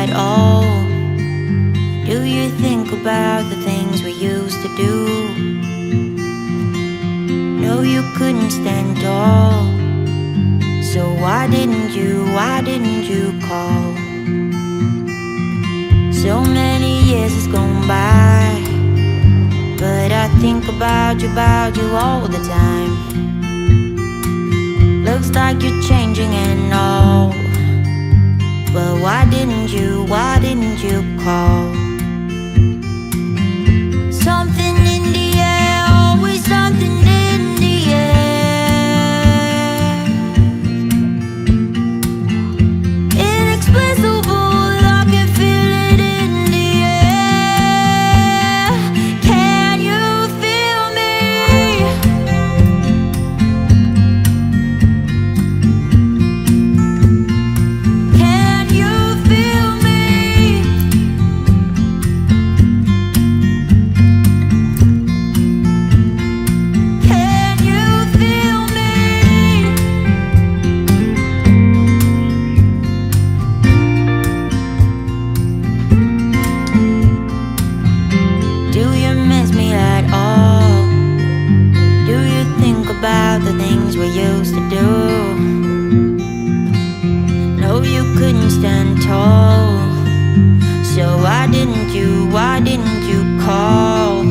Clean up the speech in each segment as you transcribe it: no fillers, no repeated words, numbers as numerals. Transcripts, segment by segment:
at all? Do you think about the things we used to do? No, you couldn't stand tall. So why didn't you call? So many years has gone by, but I think about you all the time. Looks like you're changing and all, but why didn't you call? Something in the air, always something in the air. Inexplicable, I can feel it in the air. Can you feel me? Can you feel me? Can you feel me? Do you miss me at all? Do you think about the things we used to do? No, you couldn't stand tall. So why didn't you call?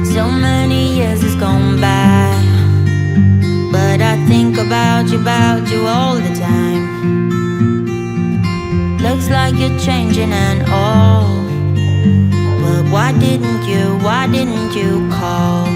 So many years has gone by, but I think about you all the time. Looks like you're changing and all, but why didn't you call?